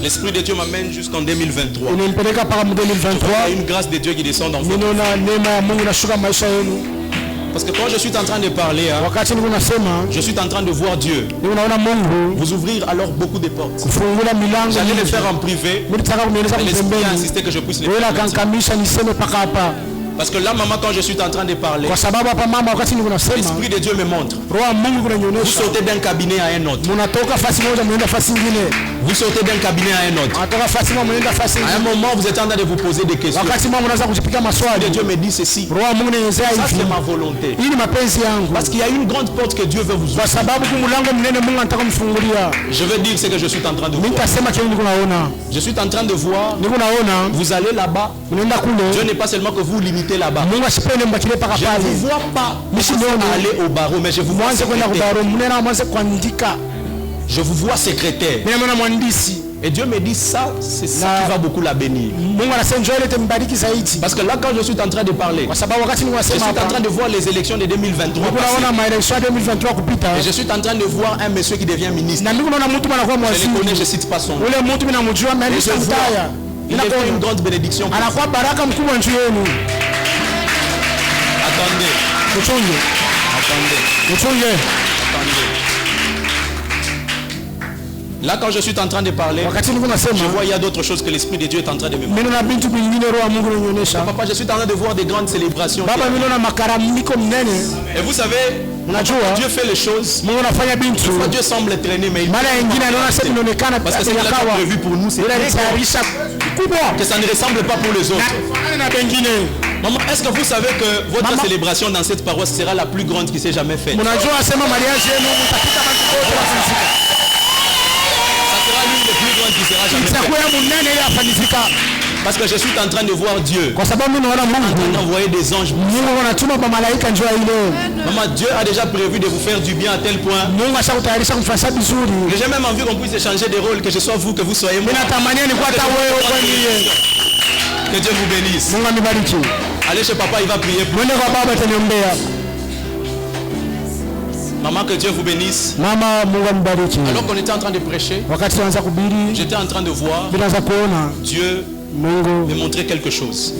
l'Esprit de Dieu m'amène jusqu'en 2023. Il y a une grâce de Dieu qui descend dans vous. Parce que quand je suis en train de parler, je suis en train de voir Dieu vous ouvrir alors beaucoup de portes. J'allais le faire en privé, mais l'Esprit a insisté que je puisse le faire. Parce que là, maman, quand je suis en train de parler, l'Esprit de Dieu me montre. Vous sautez d'un cabinet à un autre. Vous sautez d'un cabinet à un autre. À un moment, vous êtes en train de vous poser des questions. L'Esprit de Dieu me dit ceci. Ça, c'est ma volonté. Parce qu'il y a une grande porte que Dieu veut vous ouvrir. Je veux dire ce que je suis en train de voir. Je suis en train de voir. Vous allez là-bas. Dieu n'est pas seulement que vous limitez là-bas. Je ne vous vois pas aller au barreau, mais je vous vois secrétaire. Je vous vois secrétaire. Et Dieu me dit ça, c'est ça qui va beaucoup la bénir. Parce que là, quand je suis en train de parler, je suis en train de voir les élections de 2023 et je suis en train de voir un monsieur qui devient ministre. Je le connais, je ne cite pas son nom. Et je vois, il devient une grande bénédiction. Attendez. Là, quand je suis en train de parler, je vois il y a d'autres choses que l'Esprit de Dieu est en train de me montrer. Papa, je suis en train de voir des grandes célébrations. Et vous savez, Dieu fait les choses. Parfois Dieu semble traîner, mais il parce que ce qu'il a prévu pour nous, c'est que ça ne ressemble pas pour les autres. Maman, est-ce que vous savez que votre céélébration dans cette paroisse sera la plus grande qui s'est jamais faite? Ça sera l'une des plus grandes qui sera jamais faite. Parce que je suis en train de voir Dieu. En train d'envoyer des anges. Maman, Dieu a déjà prévu de vous faire du bien à tel point que j'ai même envie qu'on puisse échanger des rôles, que ce soit vous, que vous soyez moi. Que Dieu vous bénisse. Allez chez papa, il va prier pour vous. Maman, que Dieu vous bénisse. Alors qu'on était en train de prêcher, j'étais en train de voir Dieu me montrer quelque chose.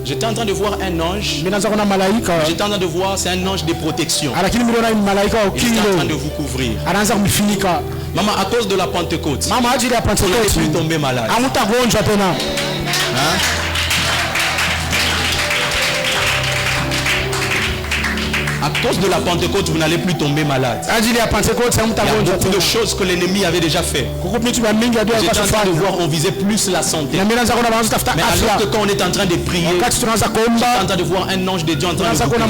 J'étais en train de voir un ange. J'étais en train de voir, c'est un ange de protection. Il était en train de vous couvrir. Maman, à cause de la Pentecôte, vous n'allez plus tomber malade. Hein? À cause de la Pentecôte, vous n'allez plus tomber malade. Il y a beaucoup de choses que l'ennemi avait déjà fait. J'étais en train de voir, on visait plus la santé. Mais alors que quand on est en train de prier, j'étais en train de voir un ange de Dieu en train de prier.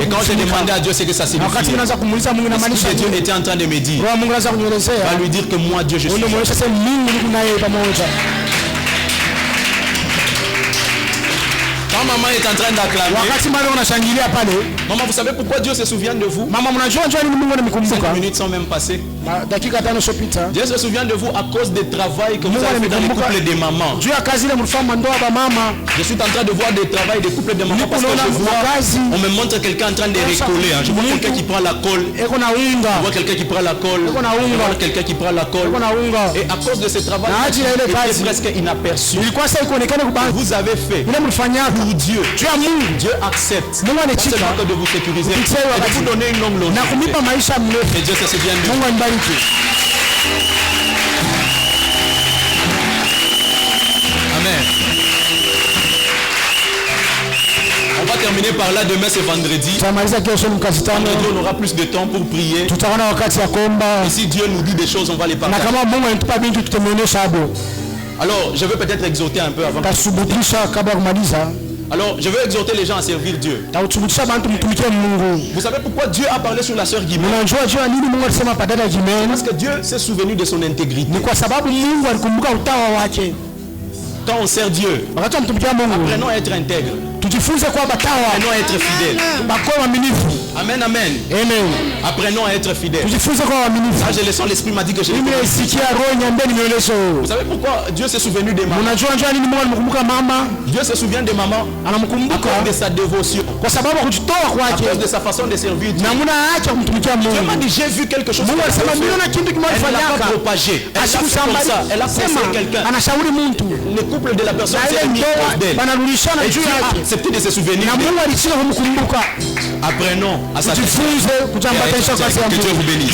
Et quand j'ai demandé à Dieu ce que ça signifie, que Dieu était en train de me dire, va lui dire que moi, Dieu, je suis. Quand maman est en train d'acclamer, maman, vous savez pourquoi Dieu se souvient de vous? 5 minutes sont même passées. Dieu se souvient de vous à cause du travail que vous avez fait dans les couples des mamans. Je suis en train de voir des travails des couples de mamans parce que je vois, on me montre quelqu'un en train de récoller. Je vois quelqu'un qui prend la colle. Je vois quelqu'un qui prend la colle. Je vois quelqu'un qui prend la colle. Et à cause de ce travail, il est presque inaperçu. Vous avez fait pour Dieu. Dieu accepte. Pas seulement que de vous sécuriser, mais de vous donner une longue longévité. Et Dieu se souvient de vous. Amen. On va terminer par là. Demain c'est vendredi. Vendredi on aura plus de temps pour prier. Et si Dieu nous dit des choses, on va les partager. Alors je veux peut-être exhorter un peu avant. Alors, je veux exhorter les gens à servir Dieu. Vous savez pourquoi Dieu a parlé sur la sœur Guimé? Parce que Dieu s'est souvenu de son intégrité. Quand on sert Dieu, apprenons à être intègre. Apprenons à être fidèles. Amen, amen. Apprenons à être fidèles. Ah, je le sens, l'esprit m'a dit que je l'ai. Vous savez pourquoi Dieu s'est souvenu des mamans? Dieu se souvient des mamans à cause de sa dévotion, à cause de sa façon de servir Dieu. Dieu m'a dit, j'ai vu quelque chose. Elle l'a pas propagé. Elle a fait comme ça. Elle a conseillé quelqu'un. Le couple de la personne s'est mis proche d'elle. Et Dieu a accepté de se souvenir. Apprenons à sa tête. Que Dieu vous bénisse.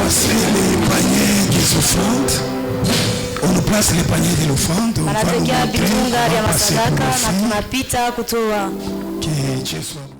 Les paniers des offrandes. On nous place les paniers de l'offrande. On va nous montrer, on va passer pour l'offrande. Que Dieu soit